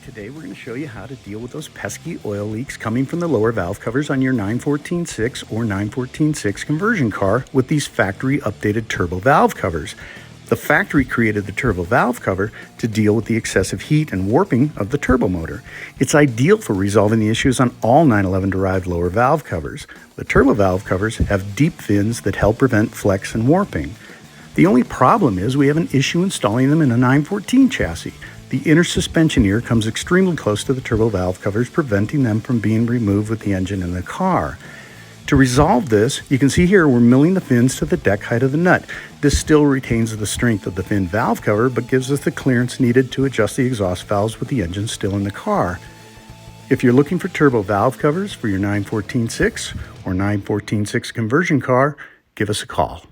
Today we're going to show you how to deal with those pesky oil leaks coming from the lower valve covers on your 914.6 or 914.6 conversion car with these factory updated turbo valve covers. The factory created the turbo valve cover to deal with the excessive heat and warping of the turbo motor. It's ideal for resolving the issues on all 911 derived lower valve covers. The turbo valve covers have deep fins that help prevent flex and warping. The only problem is we have an issue installing them in a 914 chassis. The inner suspension ear comes extremely close to the turbo valve covers, preventing them from being removed with the engine in the car. To resolve this, you can see here we're milling the fins to the deck height of the nut. This still retains the strength of the fin valve cover, but gives us the clearance needed to adjust the exhaust valves with the engine still in the car. If you're looking for turbo valve covers for your 914.6 or 914.6 conversion car, give us a call.